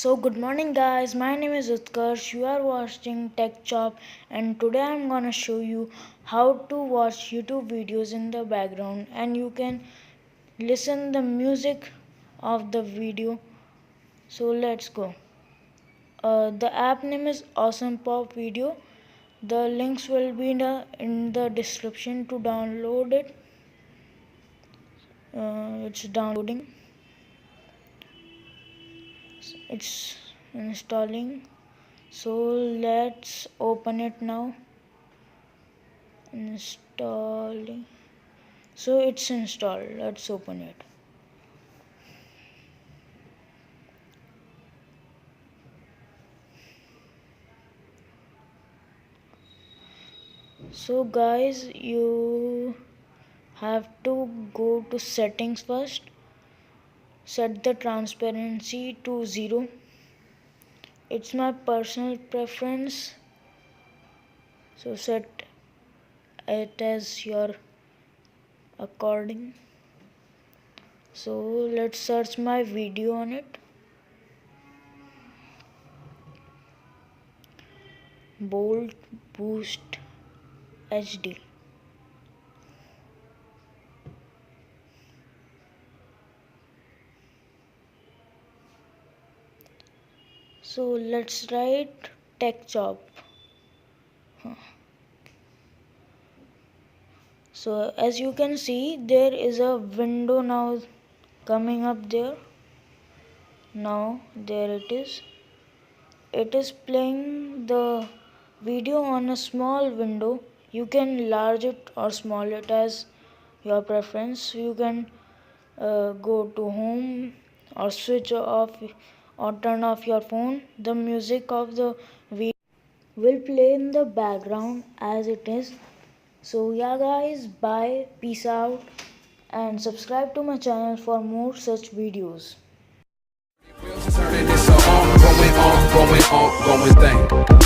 So good morning guys, my name is Utkarsh, you are watching Tech Chop and today I'm gonna show you how to watch YouTube videos in the background and you can listen the music of the video. So let's go. The app name is Awesome Pop Video. The links will be in the description to download it. It's downloading. It's installing. So let's open it now. Installing. So it's installed. Let's open it. So guys, you have to go to settings first. Set the transparency to 0. It's my personal preference. So set it as your according. So let's search my video on it. Bold Boost HD. So let's write Tech Chop. So as you can see, there is a window now coming up there. Now there it is. It is playing the video on a small window. You can enlarge it or small it as your preference. You can go to home or switch off or turn off your phone. The music of the video will play in the background as it is. So yeah guys, bye, peace out and subscribe to my channel for more such videos. Turning this on, going thing.